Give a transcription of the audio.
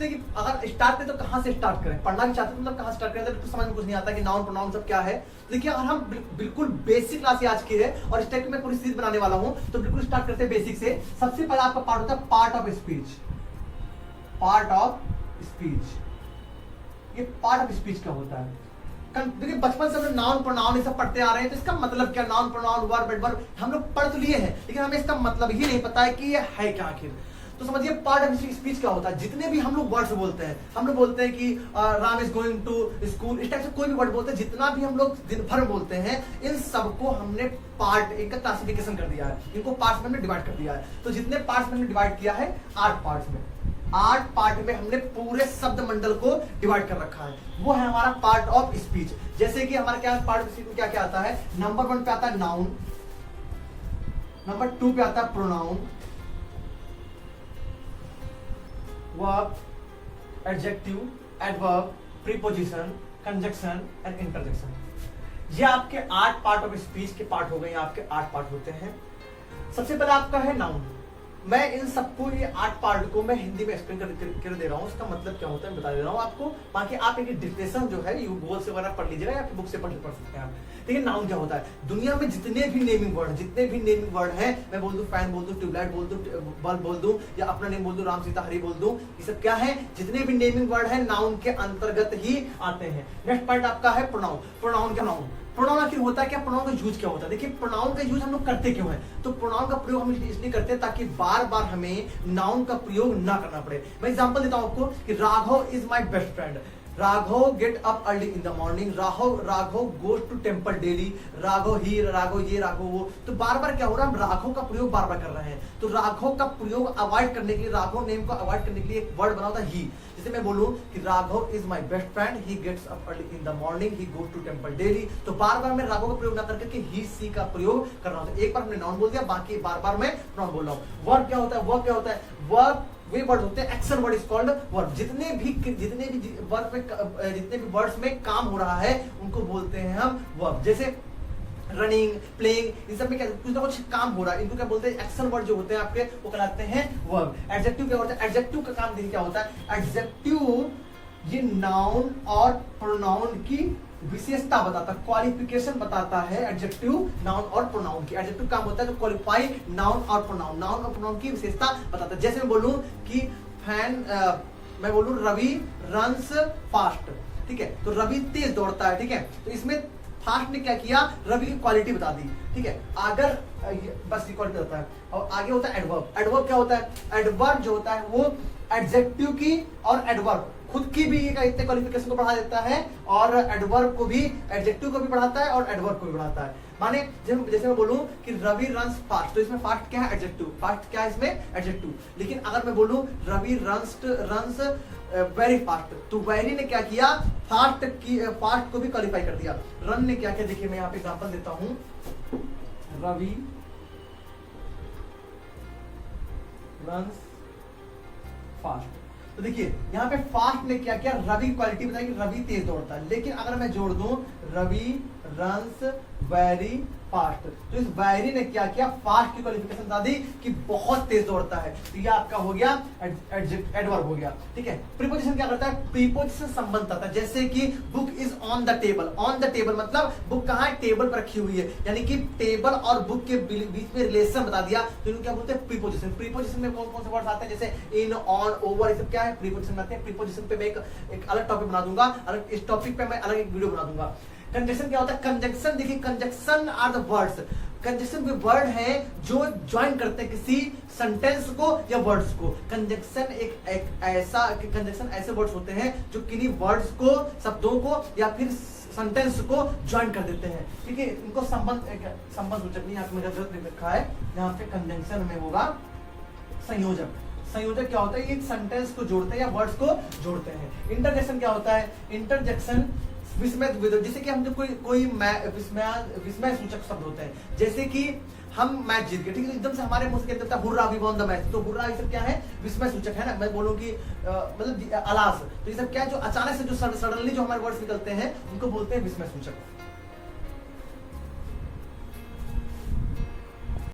सोचते हैं कि अगर स्टार्ट करें तो कहाँ से स्टार्ट करें, पढ़ना भी चाहते हैं मतलब कहाँ स्टार्ट करें, तो समझ में कुछ नहीं आता कि नाउन प्रोनाउन सब क्या है। देखिए अगर हम बिल्कुल बेसिक क्लास आज की है और इस टाइप की मैं पूरी सीरीज बनाने वाला हूँ, तो बिल्कुल स्टार्ट करते हैं बेसिक से। सबसे पहले आपका पार्ट होता है part of speech. Part of speech, ये पार्ट ऑफ स्पीच क्या होता है? देखिए बचपन से हम लोग नाउन प्रोनाउन ये सब पढ़ते आ रहे हैं, तो इसका मतलब क्या, नाउन प्रोनाउन वर्ब एडवर्ब हम लोग पढ़ तो लिए हैं, लेकिन हमें इसका मतलब ही नहीं पता है कि ये है क्या आखिर। तो समझिए पार्ट ऑफ स्पीच क्या होता है। जितने भी हम लोग वर्ड्स बोलते हैं, हम लोग बोलते हैं कि Ram is going to school, इस टाइप से कोई भी वर्ड बोलते हैं, जितना भी हम लोग दिन भर बोलते हैं, इन सबको हमने पार्ट इनका क्लासिफिकेशन कर दिया है, इनको पार्ट्स में हमने डिवाइड कर दिया है। तो जितने पार्ट्स में हमने डिवाइड किया है 8 पार्ट्स में, 8 पार्ट में हमने पूरे शब्द मंडल को डिवाइड कर रखा है, वो है हमारा पार्ट ऑफ स्पीच। जैसे कि हमारा क्या पार्ट ऑफ स्पीच में क्या क्या आता है, नंबर 1 पे आता है नाउन, नंबर 2 पे आता है pronoun, verb, adjective, adverb, preposition, conjunction and interjection. ये आपके 8 पार्ट ऑफ स्पीच के पार्ट हो गए, आपके 8 पार्ट होते हैं। सबसे पहले आपका है नाउन। मैं इन सबको, ये 8 पार्ट को मैं हिंदी में एक्सप्लेन कर दे रहा हूँ, इसका मतलब क्या होता है बता दे रहा हूँ आपको। बाकी आप इनकी डिक्टेशन जो है गूगल से वगैरह पढ़ लीजिएगा या फिर बुक से पढ़ सकते हैं आप। देखिए नाउन क्या होता है, दुनिया में जितने भी नेमिंग वर्ड हैं, मैं बोल दूं फैन बोल दूं, ट्यूबलाइट बोल दूं, बल्ब बोल दूं, या अपना नेम बोल दूं, राम सीता हरी बोल दूं, ये सब क्या है, जितने भी नेमिंग वर्ड है नाउन के अंतर्गत ही आते हैं। नेक्स्ट पॉइंट आपका है प्रोनाउन। प्रोनाउन क्या, नाउन प्रोनाउन आखिर होता है क्या, प्रोनाउन का यूज क्या होता है? देखिए प्रोनाउन का यूज हम लोग करते क्यों है, तो प्रोनाउन का प्रयोग हम इसलिए करते हैं ताकि बार बार हमें नाउन का प्रयोग ना करना पड़े। मैं एग्जांपल देता हूं आपको कि Raghav is my best friend, Raghav get up early in the morning, Raghav goes to temple daily, Raghav ही, राघव ये, राघव वो। तो बार बार क्या हो रहा है, हम राघव का प्रयोग बार बार कर रहे हैं। तो राघव का प्रयोग अवॉइड करने के लिए, राघव नेम को अवॉइड करने के लिए एक वर्ड बना होता है ही। जैसे मैं बोलूं कि Raghav is my best friend, he gets up early in the morning, he goes to temple daily. तो बार बार मैं राघव का प्रयोग ना करके ही सी का प्रयोग कर रहा हूं। एक बार हमने नाउन बोल दिया, बाकी बार बार मैं प्रोनाउन बोल रहा हूं। वर्ब क्या होता है, वर्ब क्या होता है, वर्ब वे वर्ड होते हैं, action word is called verb. जितने भी वर्ड में, जितने भी वर्ड्स में काम हो रहा है उनको बोलते हैं हम वर्ब। जैसे रनिंग, प्लेइंग, इन सब में क्या कुछ ना कुछ काम हो रहा है, इनको क्या बोलते हैं, एक्शन वर्ड जो होते हैं आपके, वो कहलाते हैं वर्ब। एडजेक्टिव क्या होता है, एडजेक्टिव का काम देखिए क्या होता है, एडजेक्टिव ये नाउन और प्रोनाउन की विशेषता बताता है, क्वालिफिकेशन बताता है। एडजेक्टिव नाउन और प्रोनाउन की, एडजेक्टिव काम होता है जो क्वालिफाई नाउन और प्रोनाउन, नाउन और प्रोनाउन की विशेषता बताता है। जैसे मैं बोलूं कि मैं बोलूं रवि रन्स फास्ट, ठीक है, तो रवि तेज दौड़ता है, ठीक है, तो इसमें फास्ट ने क्या किया, रवि की क्वालिटी बता दी, ठीक है। अगर बस क्वालिटी होता है, और आगे होता है एडवर्ब। एडवर्ब क्या होता है, एडवर्ब जो होता है वो एडजेक्टिव की और एडवर्ब खुद की भी इतने क्वालिफिकेशन को बढ़ा देता है, और एडवर्ब को भी, एडजेक्टिव को भी बढ़ाता है और एडवर्ब को भी बढ़ाता है। माने जैसे मैं बोलूं कि रवि रन्स फास्ट, तो इसमें फास्ट क्या है, एडजेक्टिव, फास्ट क्या है इसमें, एडजेक्टिव। लेकिन अगर मैं बोलूं रवि रन्स वेरी फास्ट, तो वेरी ने क्या किया, फास्ट को भी क्वालिफाई कर दिया। रन ने क्या किया, देखिए मैं यहाँ पे एग्जांपल देता हूं, रवि रन्स फास्ट, तो देखिए यहाँ पे फास्ट ने क्या किया, रवि क्वालिटी बताई कि रवि तेज दौड़ता है। लेकिन अगर मैं जोड़ दूं रवि रन्स वेरी फास्ट, तो इस वेरी ने क्या किया, फास्ट की क्वालिफिकेशन बता दी कि बहुत तेज दौड़ता है। तो ये आपका हो गया एडवर्ब हो गया, ठीक है। प्रीपोजिशन क्या करता है, प्रीपोजिशन संबंध आता है। जैसे कि book is on the table, on the table मतलब बुक कहाँ है, टेबल पर रखी हुई है, यानी कि टेबल और बुक के बीच में रिलेशन बता दिया, तो इनको क्या बोलते हैं, प्रीपोजिशन। प्रीपोजिशन में कौन कौन से वर्ड आते हैं, जैसे इन, ऑन, ओवर, ये सब क्या है, प्रीपोजिशन में आते हैं। प्रीपोजिशन पे मैं एक अलग टॉपिक बना दूंगा, अलग इस टॉपिक पे मैं अलग एक वीडियो बना दूंगा। कंजक्शन क्या होता है, कंजक्शन देखिए, conjunction are the words, conjunction वे वर्ड हैं जो ज्वाइन करते हैं किसी सेंटेंस को या वर्ड्स को। कंजक्शन एक ऐसा, कंजक्शन ऐसे वर्ड्स होते हैं जो किन्हीं वर्ड्स को, शब्दों को या फिर सेंटेंस को ज्वाइन कर देते हैं, ठीक है। इनको संबंध सूचक नहीं, यहाँ पे मेरा जरूरत नहीं लिखा है, यहाँ पे कंजक्शन में होगा संयोजक। संयोजक क्या होता है, ये सेंटेंस को जोड़ते हैं या वर्ड्स को जोड़ते हैं। इंटरजेक्शन क्या होता है, इंटरजेक्शन विस्मय, जैसे कि हम जब कोई विस्मय सूचक शब्द होते हैं, जैसे कि हम मैच जीत गए, ठीक है, एकदम से हमारे मुंह से कहते हैं hurray we won the match, तो हुर्रा ये सब क्या है, विस्मय सूचक है ना। मैं बोलूं कि मतलब अलास, तो ये सब क्या है, जो अचानक से जो सडनली जो हमारे वर्ड्स निकलते हैं उनको बोलते हैं विस्मय सूचक।